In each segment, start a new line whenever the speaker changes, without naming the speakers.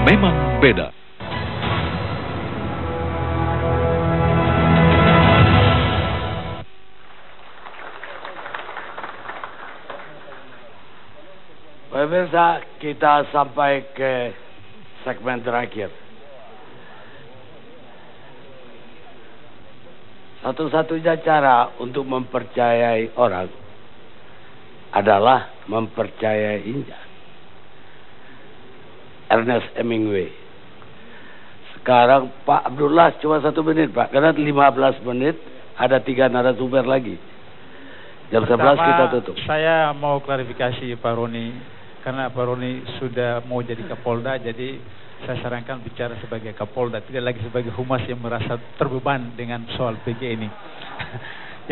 memang beda.
Pemirsa, kita sampai ke segmen terakhir. Satu-satunya cara untuk mempercayai orang adalah mempercayainya. Ernest Hemingway. Sekarang Pak Abdullah cuma 1 menit Pak, karena 15 menit ada 3 narasumber lagi. Jam 11 kita tutup.
Saya mau klarifikasi Pak Roni, karena Pak Roni sudah mau jadi Kapolda, jadi saya sarankan bicara sebagai Kapolda, tidak lagi sebagai humas yang merasa terbeban dengan soal PJ ini.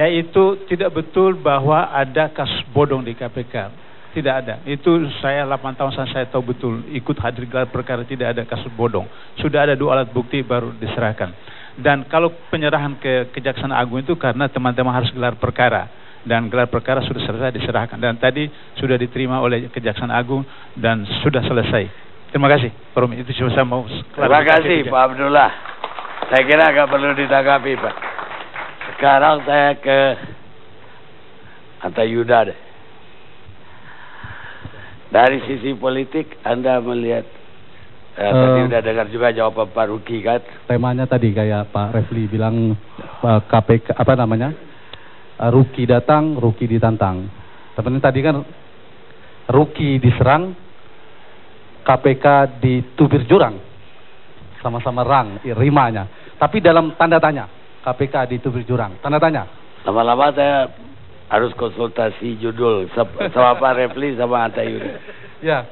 Yaitu tidak betul bahwa ada kasus bodong di KPK. Tidak ada. Itu saya 8 tahun saya tahu betul. Ikut hadir gelar perkara, tidak ada kasus bodong. Sudah ada 2 alat bukti baru diserahkan. Dan kalau penyerahan ke Kejaksaan Agung itu karena teman-teman harus gelar perkara. Dan gelar perkara sudah selesai diserahkan. Dan tadi sudah diterima oleh Kejaksaan Agung dan sudah selesai. Terima kasih, Pak Romi. Itu cuma saya mau klarifikasi.
Terima kasih, Pak Abdullah. Saya kira agak perlu ditanggapi, Pak. Sekarang saya ke Anta Yuda deh. Dari sisi politik, Anda melihat tadi udah dengar juga jawaban Pak Ruki kan?
Temanya tadi kayak Pak Refli bilang KPK apa namanya? Ruki datang, Ruki ditantang. Tapi tadi kan Ruki diserang, KPK ditubir jurang, sama-sama rimanya. Tapi dalam tanda tanya, KPK ditubir jurang, tanda tanya.
Lama-lama saya harus konsultasi judul sama Pak Refli sama Anta Yuda.
Ya,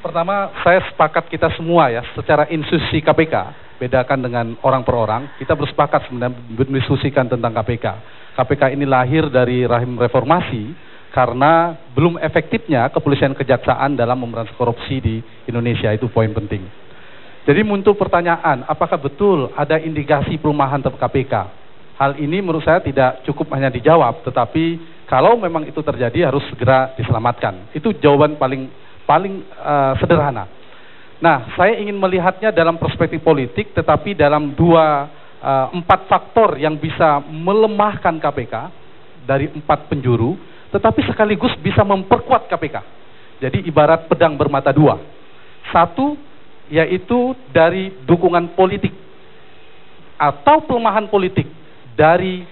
pertama saya sepakat kita semua ya, secara institusi KPK, bedakan dengan orang per orang, kita bersepakat sebenarnya mendiskusikan tentang KPK. KPK ini lahir dari rahim reformasi, karena belum efektifnya kepolisian kejaksaan dalam memberantas korupsi di Indonesia, itu poin penting. Jadi muncul pertanyaan, apakah betul ada indikasi pelemahan terhadap KPK? Hal ini menurut saya tidak cukup hanya dijawab, tetapi kalau memang itu terjadi harus segera diselamatkan. Itu jawaban paling sederhana. Nah, saya ingin melihatnya dalam perspektif politik, tetapi dalam 4 faktor yang bisa melemahkan KPK dari 4 penjuru, tetapi sekaligus bisa memperkuat KPK. Jadi ibarat pedang bermata 2. 1, yaitu dari dukungan politik atau pelemahan politik dari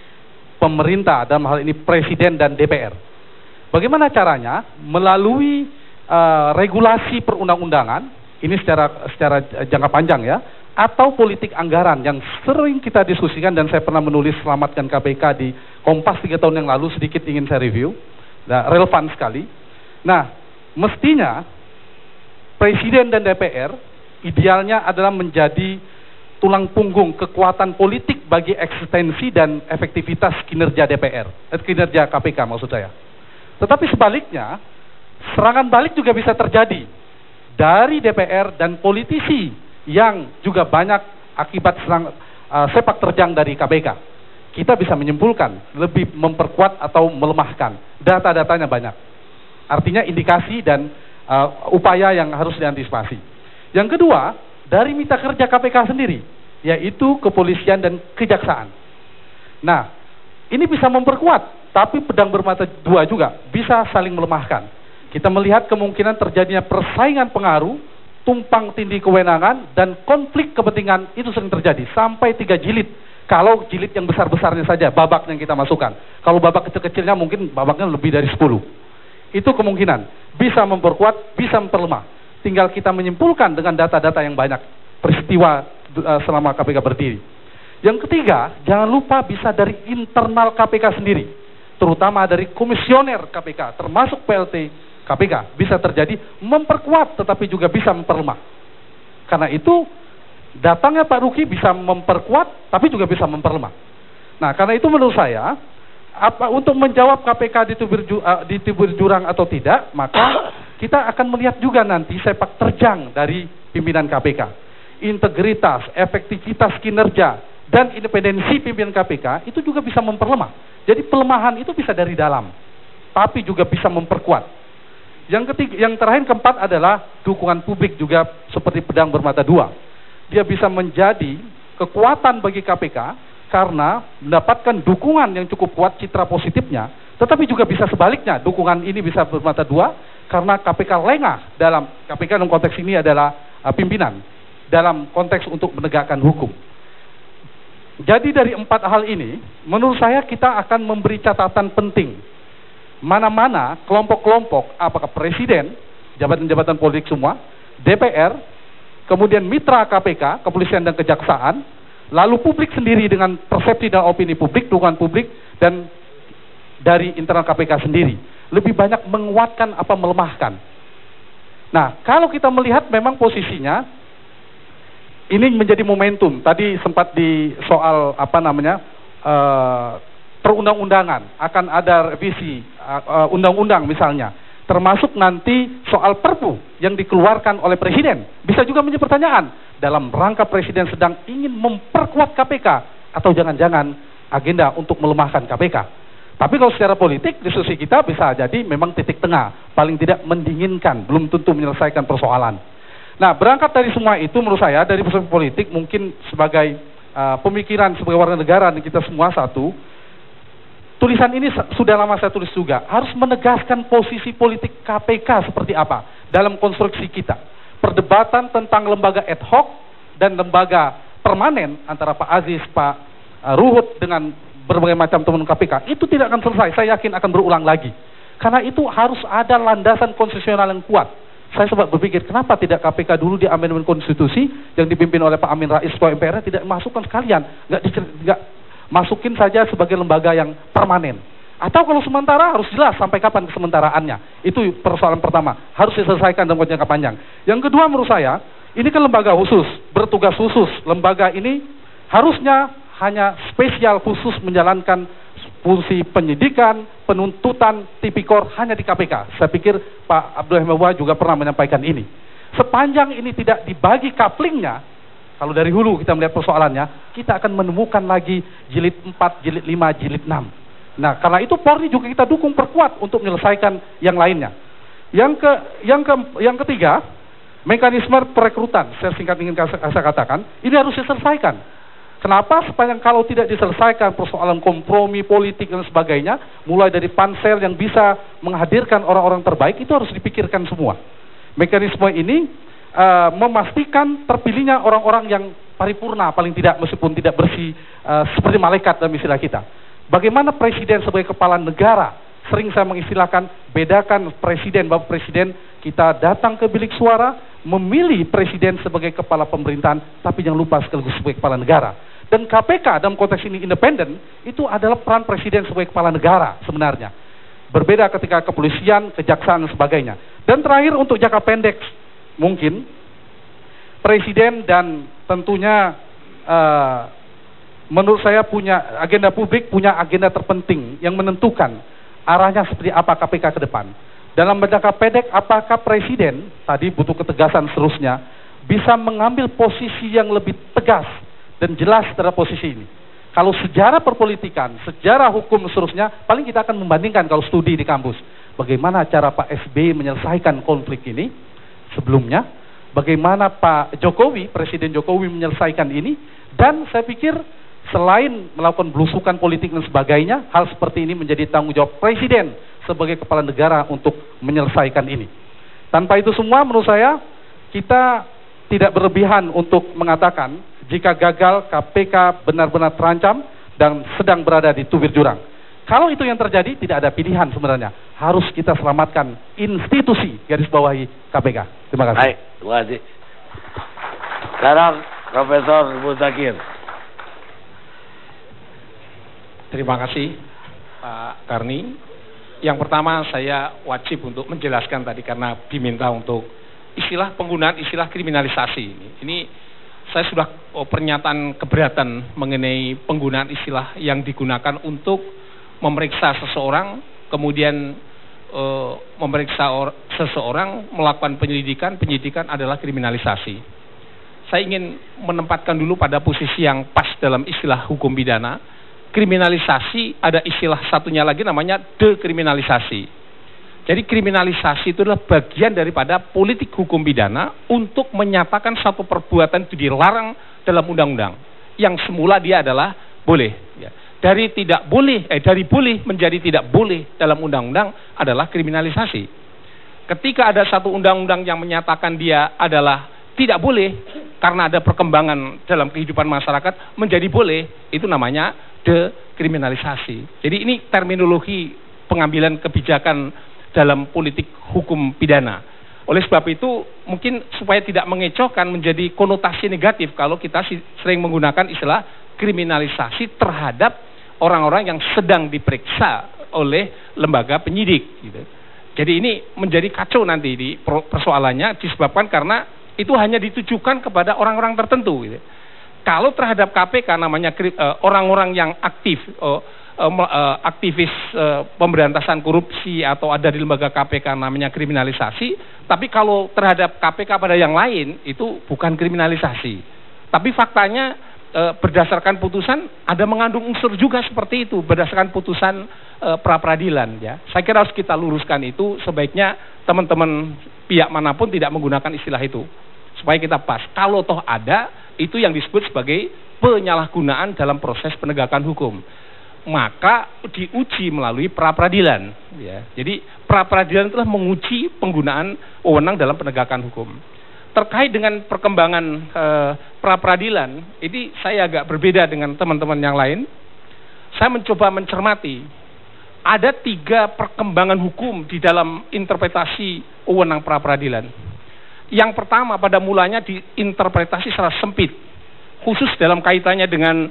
pemerintah, dalam hal ini Presiden dan DPR. Bagaimana caranya? Melalui regulasi perundang-undangan, ini secara jangka panjang ya, atau politik anggaran yang sering kita diskusikan, dan saya pernah menulis Selamatkan KPK di Kompas 3 tahun yang lalu, sedikit ingin saya review. Nah, relevan sekali. Nah, mestinya Presiden dan DPR idealnya adalah menjadi tulang punggung kekuatan politik bagi eksistensi dan efektivitas kinerja kinerja KPK maksud saya. Tetapi sebaliknya, serangan balik juga bisa terjadi dari DPR dan politisi yang juga banyak akibat sepak terjang dari KPK. Kita bisa menyimpulkan lebih memperkuat atau melemahkan. Data-datanya banyak. Artinya indikasi dan upaya yang harus diantisipasi. Yang kedua, dari mitra kerja KPK sendiri, yaitu kepolisian dan kejaksaan. Nah, ini bisa memperkuat, tapi pedang bermata 2 juga bisa saling melemahkan. Kita melihat kemungkinan terjadinya persaingan pengaruh, tumpang tindih kewenangan, dan konflik kepentingan itu sering terjadi sampai 3 jilid. Kalau jilid yang besar-besarnya saja, babak yang kita masukkan. Kalau babak kecil-kecilnya mungkin babaknya lebih dari 10. Itu kemungkinan bisa memperkuat, bisa memperlemah. Tinggal kita menyimpulkan dengan data-data yang banyak peristiwa selama KPK berdiri. Yang ketiga, jangan lupa bisa dari internal KPK sendiri, terutama dari komisioner KPK, termasuk PLT KPK, bisa terjadi memperkuat tetapi juga bisa memperlemah. Karena itu datangnya Pak Ruki bisa memperkuat tapi juga bisa memperlemah. Nah, karena itu menurut saya, untuk menjawab KPK ditubir jurang atau tidak, maka kita akan melihat juga nanti sepak terjang dari pimpinan KPK. Integritas, efektivitas kinerja, dan independensi pimpinan KPK itu juga bisa memperlemah. Jadi pelemahan itu bisa dari dalam, tapi juga bisa memperkuat. Yang ketiga, yang terakhir keempat adalah dukungan publik juga seperti pedang bermata dua. Dia bisa menjadi kekuatan bagi KPK karena mendapatkan dukungan yang cukup kuat, citra positifnya, tetapi juga bisa sebaliknya, dukungan ini bisa bermata dua karena KPK lengah dalam, KPK dalam konteks ini adalah pimpinan, dalam konteks untuk menegakkan hukum. Jadi dari empat hal ini, menurut saya kita akan memberi catatan penting. Mana-mana kelompok-kelompok, apakah presiden, jabatan-jabatan politik semua, DPR, kemudian mitra KPK, kepolisian dan kejaksaan, lalu publik sendiri dengan persepsi dan opini publik, dukungan publik, dan dari internal KPK sendiri. Lebih banyak menguatkan apa melemahkan. Nah, kalau kita melihat memang posisinya, ini menjadi momentum. Tadi sempat di soal perundang-undangan akan ada revisi undang-undang misalnya, termasuk nanti soal perpu yang dikeluarkan oleh presiden. Bisa juga menjadi pertanyaan, dalam rangka presiden sedang ingin memperkuat KPK atau jangan-jangan agenda untuk melemahkan KPK. Tapi kalau secara politik diskusi kita bisa jadi memang titik tengah, paling tidak mendinginkan, belum tentu menyelesaikan persoalan. Nah, berangkat dari semua itu menurut saya dari perspektif politik mungkin sebagai pemikiran sebagai warga negara dan kita semua satu, tulisan ini sudah lama saya tulis juga, harus menegaskan posisi politik KPK seperti apa dalam konstruksi kita. Perdebatan tentang lembaga ad hoc dan lembaga permanen antara Pak Aziz, Pak Ruhut dengan berbagai macam teman KPK itu tidak akan selesai, saya yakin akan berulang lagi. Karena itu harus ada landasan konstitusional yang kuat. Saya sempat berpikir, kenapa tidak KPK dulu di amandemen konstitusi yang dipimpin oleh Pak Amin Rais Ketua MPR tidak masukkan sekalian, nggak masukin saja sebagai lembaga yang permanen. Atau kalau sementara harus jelas sampai kapan kesementaraannya. Itu persoalan pertama, harus diselesaikan dalam jangka panjang. Yang kedua menurut saya, ini kan lembaga khusus, bertugas khusus. Lembaga ini harusnya hanya spesial khusus menjalankan fungsi penyidikan, penuntutan, tipikor hanya di KPK. Saya pikir Pak Abdul Hembawa juga pernah menyampaikan ini. Sepanjang ini tidak dibagi kaplingnya, kalau dari hulu kita melihat persoalannya, kita akan menemukan lagi jilid 4, jilid 5, jilid 6. Nah, karena itu Polri juga kita dukung perkuat untuk menyelesaikan yang lainnya. Yang ketiga, mekanisme perekrutan, saya singkat ingin saya katakan, ini harus diselesaikan. Kenapa? Sepanjang kalau tidak diselesaikan persoalan kompromi politik dan sebagainya, mulai dari pansel yang bisa menghadirkan orang-orang terbaik, itu harus dipikirkan semua. Mekanisme ini memastikan terpilihnya orang-orang yang paripurna, paling tidak meskipun tidak bersih seperti malaikat dalam istilah kita. Bagaimana presiden sebagai kepala negara, sering saya mengistilahkan, bedakan presiden, Bapak Presiden, kita datang ke bilik suara, memilih presiden sebagai kepala pemerintahan, tapi jangan lupa sekaligus sebagai kepala negara. Dan KPK dalam konteks ini independen, itu adalah peran presiden sebagai kepala negara sebenarnya. Berbeda ketika kepolisian, kejaksaan, dan sebagainya. Dan terakhir untuk jangka pendek, mungkin presiden dan tentunya menurut saya punya agenda publik, punya agenda terpenting yang menentukan arahnya seperti apa KPK ke depan. Dalam jangka pendek, apakah presiden, tadi butuh ketegasan seterusnya, bisa mengambil posisi yang lebih tegas dan jelas terhadap posisi ini. Kalau sejarah perpolitikan, sejarah hukum seterusnya, paling kita akan membandingkan kalau studi di kampus. Bagaimana cara Pak SBY menyelesaikan konflik ini sebelumnya, bagaimana Pak Jokowi, Presiden Jokowi menyelesaikan ini, dan saya pikir selain melakukan belusukan politik dan sebagainya, hal seperti ini menjadi tanggung jawab presiden sebagai kepala negara untuk menyelesaikan ini. Tanpa itu semua menurut saya, kita tidak berlebihan untuk mengatakan jika gagal KPK benar-benar terancam dan sedang berada di tubir jurang. Kalau itu yang terjadi, tidak ada pilihan sebenarnya. Harus kita selamatkan institusi garis bawahi KPK. Terima kasih.
Baik, terima kasih. Sekarang Profesor Muzakir.
Terima kasih Pak Karni. Yang pertama saya wajib untuk menjelaskan tadi karena diminta untuk penggunaan istilah kriminalisasi ini saya sudah pernyataan keberatan mengenai penggunaan istilah yang digunakan untuk memeriksa seseorang, kemudian memeriksa seseorang, melakukan penyidikan adalah kriminalisasi. Saya ingin menempatkan dulu pada posisi yang pas dalam istilah hukum pidana. Kriminalisasi ada istilah satunya lagi namanya dekriminalisasi. Jadi kriminalisasi itu adalah bagian daripada politik hukum pidana untuk menyatakan satu perbuatan itu dilarang dalam undang-undang. Yang semula dia adalah boleh. Ya. Dari boleh menjadi tidak boleh dalam undang-undang adalah kriminalisasi. Ketika ada satu undang-undang yang menyatakan dia adalah tidak boleh karena ada perkembangan dalam kehidupan masyarakat menjadi boleh, itu namanya dekriminalisasi. Jadi ini terminologi pengambilan kebijakan dalam politik hukum pidana. Oleh sebab itu, mungkin supaya tidak mengecohkan menjadi konotasi negatif kalau kita sering menggunakan istilah kriminalisasi terhadap orang-orang yang sedang diperiksa oleh lembaga penyidik. Gitu. Jadi ini menjadi kacau nanti di persoalannya disebabkan karena itu hanya ditujukan kepada orang-orang tertentu. Gitu. Kalau terhadap KPK namanya orang-orang yang aktif, aktivis pemberantasan korupsi atau ada di lembaga KPK namanya kriminalisasi, tapi kalau terhadap KPK pada yang lain itu bukan kriminalisasi. Tapi faktanya berdasarkan putusan ada mengandung unsur juga seperti itu berdasarkan putusan pra-peradilan ya. Saya kira harus kita luruskan itu, sebaiknya teman-teman pihak manapun tidak menggunakan istilah itu supaya kita pas. Kalau toh ada, itu yang disebut sebagai penyalahgunaan dalam proses penegakan hukum. Maka diuji melalui pra-peradilan ya. Jadi pra-peradilan telah menguji penggunaan wewenang dalam penegakan hukum. Terkait dengan perkembangan pra-peradilan, ini saya agak berbeda dengan teman-teman yang lain. Saya mencoba mencermati ada 3 perkembangan hukum di dalam interpretasi wewenang pra-peradilan. Yang pertama pada mulanya diinterpretasi secara sempit, khusus dalam kaitannya dengan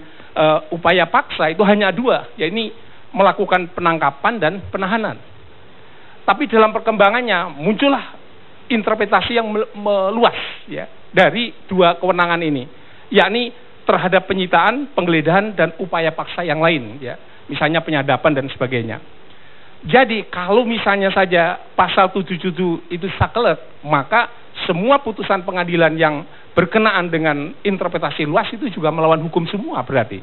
upaya paksa itu hanya 2, yaitu melakukan penangkapan dan penahanan. Tapi dalam perkembangannya muncullah interpretasi yang meluas ya dari 2 kewenangan ini, yakni terhadap penyitaan, penggeledahan dan upaya paksa yang lain ya, misalnya penyadapan dan sebagainya. Jadi kalau misalnya saja pasal 77 itu saklek, maka semua putusan pengadilan yang berkenaan dengan interpretasi luas itu juga melawan hukum semua berarti.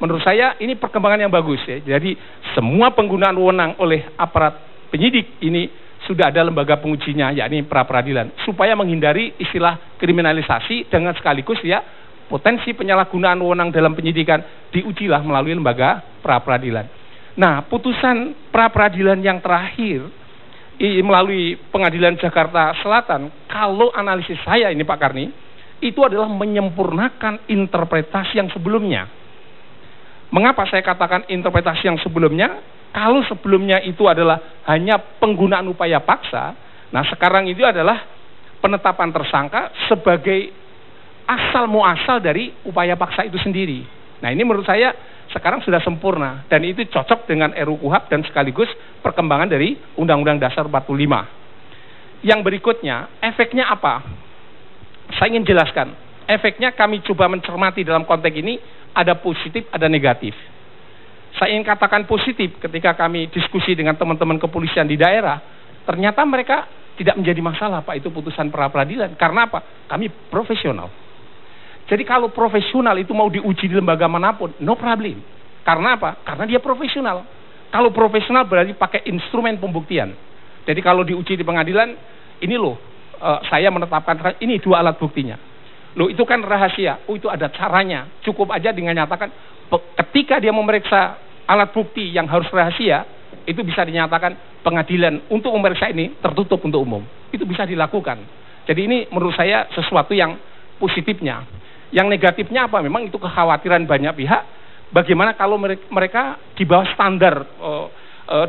Menurut saya ini perkembangan yang bagus ya. Jadi semua penggunaan wewenang oleh aparat penyidik ini sudah ada lembaga pengujinya, yakni pra-peradilan, supaya menghindari istilah kriminalisasi dengan sekaligus ya potensi penyalahgunaan wewenang dalam penyidikan diujilah melalui lembaga pra-peradilan. Nah, putusan pra-peradilan yang terakhir melalui Pengadilan Jakarta Selatan, kalau analisis saya ini Pak Karni, itu adalah menyempurnakan interpretasi yang sebelumnya. Mengapa saya katakan interpretasi yang sebelumnya? Kalau sebelumnya itu adalah hanya penggunaan upaya paksa, nah sekarang itu adalah penetapan tersangka sebagai asal muasal dari upaya paksa itu sendiri. Nah ini menurut saya sekarang sudah sempurna dan itu cocok dengan RUU KUHP dan sekaligus perkembangan dari Undang-Undang Dasar 45. Yang berikutnya, efeknya apa? Saya ingin jelaskan. Efeknya kami coba mencermati dalam konteks ini, ada positif, ada negatif. Saya ingin katakan positif ketika kami diskusi dengan teman-teman kepolisian di daerah, ternyata mereka tidak menjadi masalah Pak itu putusan pra-peradilan. Karena apa? Kami profesional. Jadi kalau profesional itu mau diuji di lembaga manapun, no problem. Karena apa? Karena dia profesional. Kalau profesional berarti pakai instrumen pembuktian. Jadi kalau diuji di pengadilan, ini loh, saya menetapkan ini 2 alat buktinya. Loh itu kan rahasia. Oh itu ada caranya. Cukup aja dengan nyatakan ketika dia memeriksa alat bukti yang harus rahasia, itu bisa dinyatakan pengadilan untuk memeriksa ini tertutup untuk umum. Itu bisa dilakukan. Jadi ini menurut saya sesuatu yang positifnya. Yang negatifnya apa? Memang itu kekhawatiran banyak pihak. Bagaimana kalau mereka di bawah standar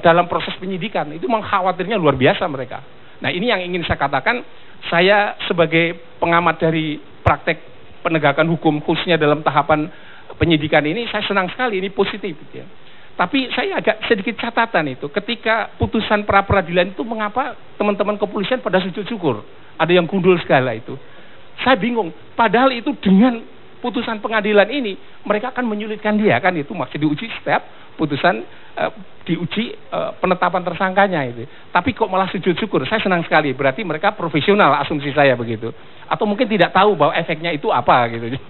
dalam proses penyidikan? Itu mengkhawatirnya luar biasa mereka. Nah ini yang ingin saya katakan. Saya sebagai pengamat dari praktek penegakan hukum khususnya dalam tahapan penyidikan ini, saya senang sekali, ini positif. Ya. Tapi saya agak sedikit catatan itu. Ketika putusan pra-peradilan itu mengapa teman-teman kepolisian pada sujud syukur? Ada yang gundul segala itu. Saya bingung, padahal itu dengan putusan pengadilan ini mereka akan menyulitkan dia kan, itu masih diuji setiap putusan diuji penetapan tersangkanya itu. Tapi kok malah sujud syukur? Saya senang sekali, berarti mereka profesional, asumsi saya begitu. Atau mungkin tidak tahu bahwa efeknya itu apa gitu.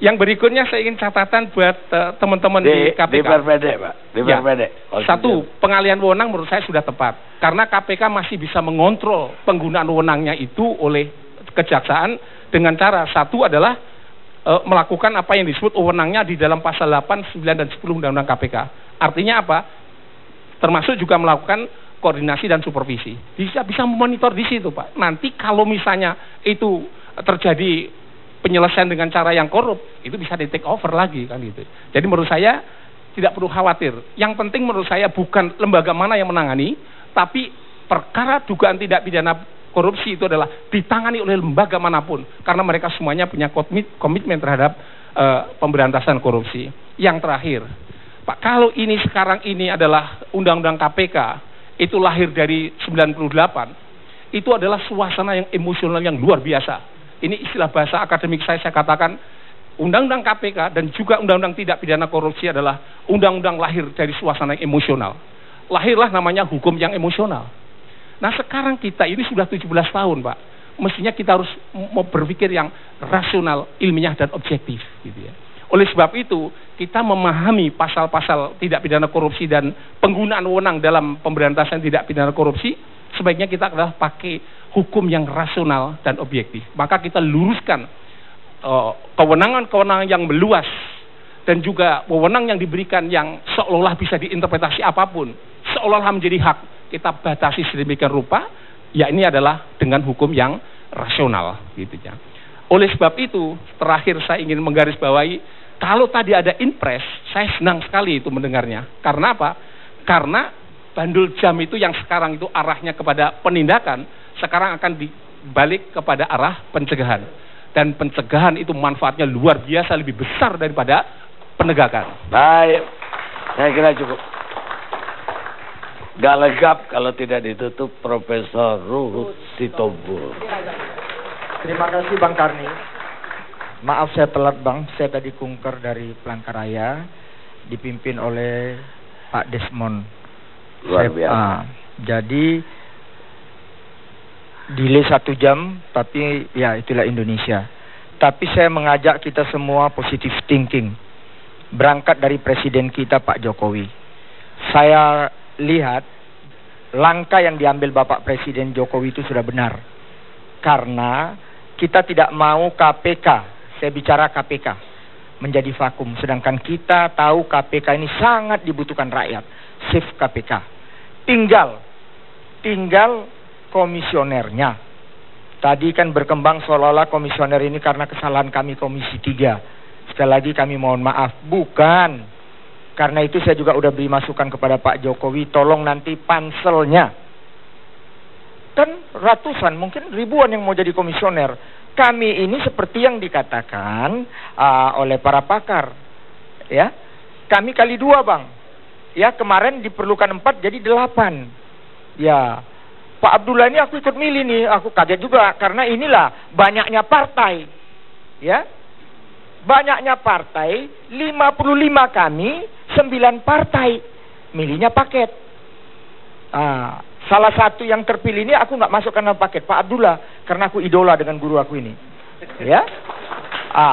Yang berikutnya saya ingin catatan buat teman-teman di KPK.
Di perpendek, Pak. Di
Ya.
perpendek.
Satu, pengalihan wewenang menurut saya sudah tepat. Karena KPK masih bisa mengontrol penggunaan wewenangnya itu oleh kejaksaan dengan cara satu adalah melakukan apa yang disebut wewenangnya di dalam pasal 8, 9, dan 10 Undang-Undang KPK. Artinya apa? Termasuk juga melakukan koordinasi dan supervisi. Bisa memonitor di situ, Pak. Nanti kalau misalnya itu terjadi penyelesaian dengan cara yang korup, itu bisa di take over lagi kan gitu. Jadi menurut saya tidak perlu khawatir. Yang penting menurut saya bukan lembaga mana yang menangani, tapi perkara dugaan tidak pidana korupsi itu adalah ditangani oleh lembaga manapun, karena mereka semuanya punya komitmen terhadap pemberantasan korupsi. Yang terakhir, Pak, kalau ini sekarang ini adalah Undang-Undang KPK, itu lahir dari 98, itu adalah suasana yang emosional yang luar biasa. Ini istilah bahasa akademik saya katakan, Undang-Undang KPK dan juga Undang-Undang Tidak Pidana Korupsi adalah undang-undang lahir dari suasana yang emosional. Lahirlah namanya hukum yang emosional. Nah sekarang kita ini sudah 17 tahun, Pak. Mestinya kita harus mau berpikir yang rasional, ilmiah, dan objektif gitu ya. Oleh sebab itu, kita memahami pasal-pasal tidak pidana korupsi dan penggunaan wewenang dalam pemberantasan tidak pidana korupsi, sebaiknya kita adalah pakai hukum yang rasional dan objektif. Maka kita luruskan kewenangan-kewenangan yang meluas dan juga wewenang yang diberikan yang seolah-olah bisa diinterpretasi apapun, seolah-olah menjadi hak, kita batasi sedemikian rupa. Ya ini adalah dengan hukum yang rasional gitu ya. Oleh sebab itu, terakhir saya ingin menggarisbawahi, kalau tadi ada impres, saya senang sekali itu mendengarnya. Karena apa? Karena bandul jam itu yang sekarang itu arahnya kepada penindakan, sekarang akan dibalik kepada arah pencegahan. Dan pencegahan itu manfaatnya luar biasa, lebih besar daripada penegakan.
Baik, saya kira cukup. Gak lengkap kalau tidak ditutup Profesor Ruhut Sitompul.
Terima kasih Bang Karni. Maaf saya telat Bang, saya tadi kunker dari Palangkaraya, dipimpin oleh Pak Desmond.
Luar biasa.
Jadi delay 1 jam, tapi ya itulah Indonesia. Tapi saya mengajak kita semua positive thinking, berangkat dari Presiden kita Pak Jokowi. Saya lihat langkah yang diambil Bapak Presiden Jokowi itu sudah benar, karena kita tidak mau KPK, saya bicara KPK, menjadi vakum, sedangkan kita tahu KPK ini sangat dibutuhkan rakyat. Save KPK. Tinggal komisionernya. Tadi kan berkembang seolah-olah komisioner ini karena kesalahan kami Komisi 3. Sekali lagi kami mohon maaf, bukan. Karena itu saya juga udah beri masukan kepada Pak Jokowi, tolong nanti panselnya. Kan ratusan, mungkin ribuan yang mau jadi komisioner. Kami ini seperti yang dikatakan oleh para pakar. Ya, kami kali 2 Bang. Ya, kemarin diperlukan 4 jadi 8. Ya, Pak Abdullah ini aku ikut milih nih, aku kaget juga karena inilah banyaknya partai. Ya. Banyaknya partai, 55 kami, 9 partai. Milihnya paket. Salah satu yang terpilih ini aku nggak masukkan dalam paket, Pak Abdullah, karena aku idola dengan guru aku ini. Ya.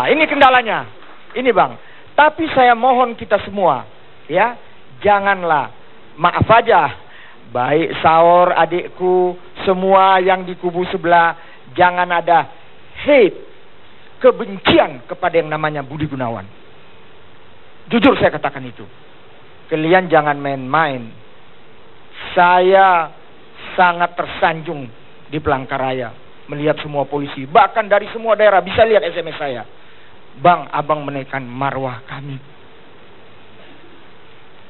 Ini kendalanya. Ini Bang. Tapi saya mohon kita semua, ya, janganlah, maaf aja, baik Saur, adikku, semua yang di kubu sebelah, jangan ada hate, kebencian kepada yang namanya Budi Gunawan. Jujur saya katakan itu. Kalian jangan main-main. Saya sangat tersanjung di Palangkaraya melihat semua polisi, bahkan dari semua daerah, bisa lihat SMS saya. Bang, abang menaikkan marwah kami.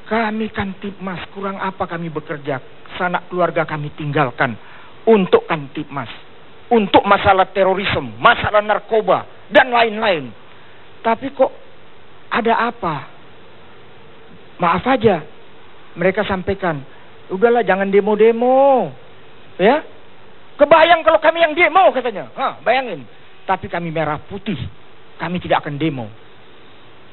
Kami kan Tipmas, kurang apa kami bekerja, sanak keluarga kami tinggalkan untuk kan Tipmas, untuk masalah terorisme, masalah narkoba dan lain-lain. Tapi kok ada apa? Maaf aja, mereka sampaikan, udahlah jangan demo-demo, ya. Kebayang kalau kami yang demo katanya, bayangin. Tapi kami merah putih, kami tidak akan demo.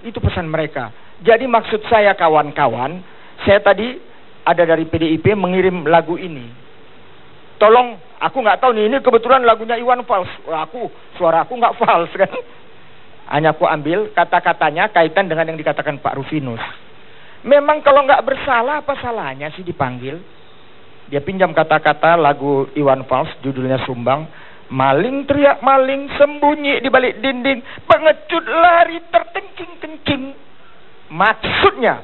Itu pesan mereka. Jadi maksud saya kawan-kawan, saya tadi ada dari PDIP mengirim lagu ini. Tolong, aku nggak tahu nih, ini kebetulan lagunya Iwan Fals. Suara aku nggak fals kan. Hanya aku ambil kata-katanya kaitan dengan yang dikatakan Pak Rufinus. Memang kalau nggak bersalah, apa salahnya sih dipanggil? Dia pinjam kata-kata lagu Iwan Fals, judulnya Sumbang. Maling teriak maling, sembunyi di balik dinding, pengecut lari terkencing-kencing. Maksudnya,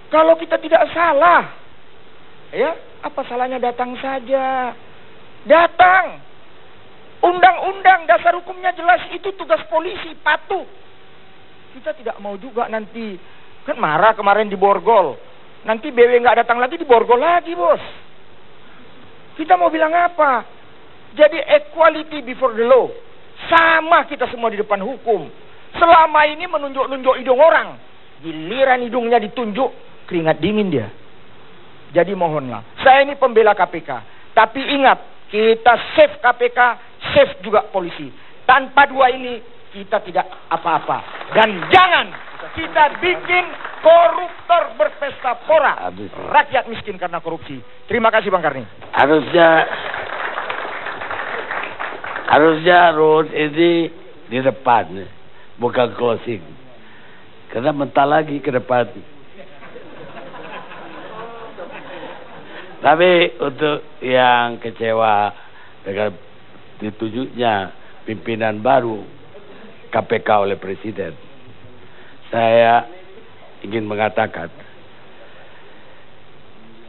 kalau kita tidak salah, ya, apa salahnya datang saja? Datang. Undang-undang dasar hukumnya jelas, itu tugas polisi, patuh. Kita tidak mau juga nanti, kan marah kemarin di Borgol. Nanti BW nggak datang lagi, di Borgol lagi, bos. Kita mau bilang apa? Jadi equality before the law. Sama kita semua di depan hukum. Selama ini menunjuk-nunjuk hidung orang. Giliran hidungnya ditunjuk, keringat dingin dia. Jadi mohonlah. Saya ini pembela KPK. Tapi ingat, kita save KPK, save juga polisi. Tanpa dua ini, kita tidak apa-apa. Dan jangan kita bikin koruptor berpesta pora. Rakyat miskin karena korupsi. Terima kasih Bang Karni.
Harusnya road ini di depan, bukan closing. Karena mentah lagi ke depan. Tapi untuk yang kecewa dengan ditunjuknya pimpinan baru KPK oleh Presiden, saya ingin mengatakan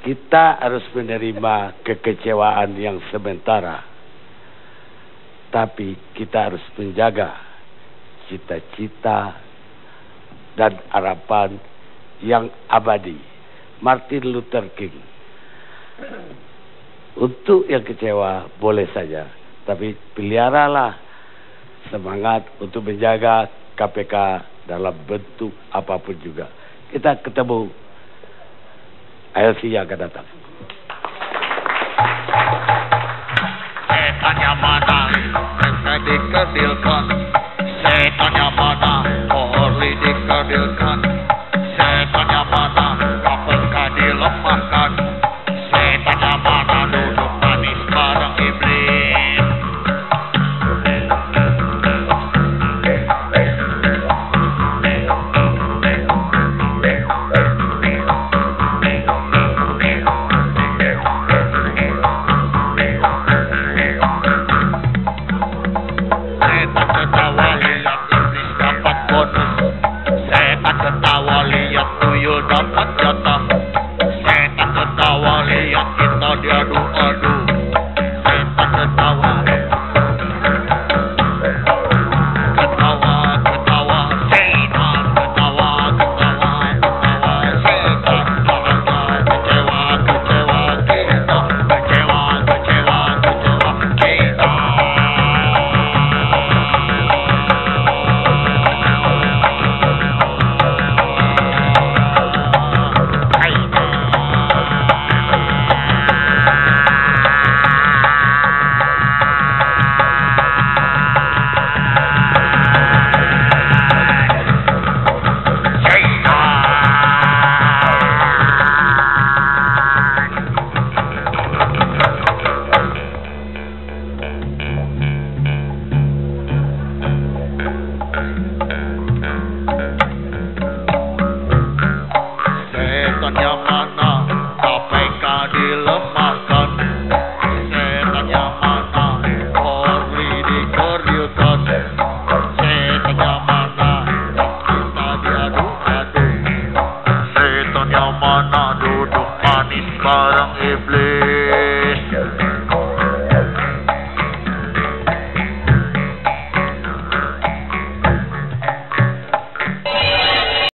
kita harus menerima kekecewaan yang sementara, tapi kita harus menjaga cita-cita dan harapan yang abadi. Martin Luther King. Untuk yang kecewa boleh saja, tapi peliharalah semangat untuk menjaga KPK dalam bentuk apapun juga. Kita ketemu ILC yang akan datang.
Setannya mana, Freddy Kedilkan. Setannya mana, Orly dikerdilkan.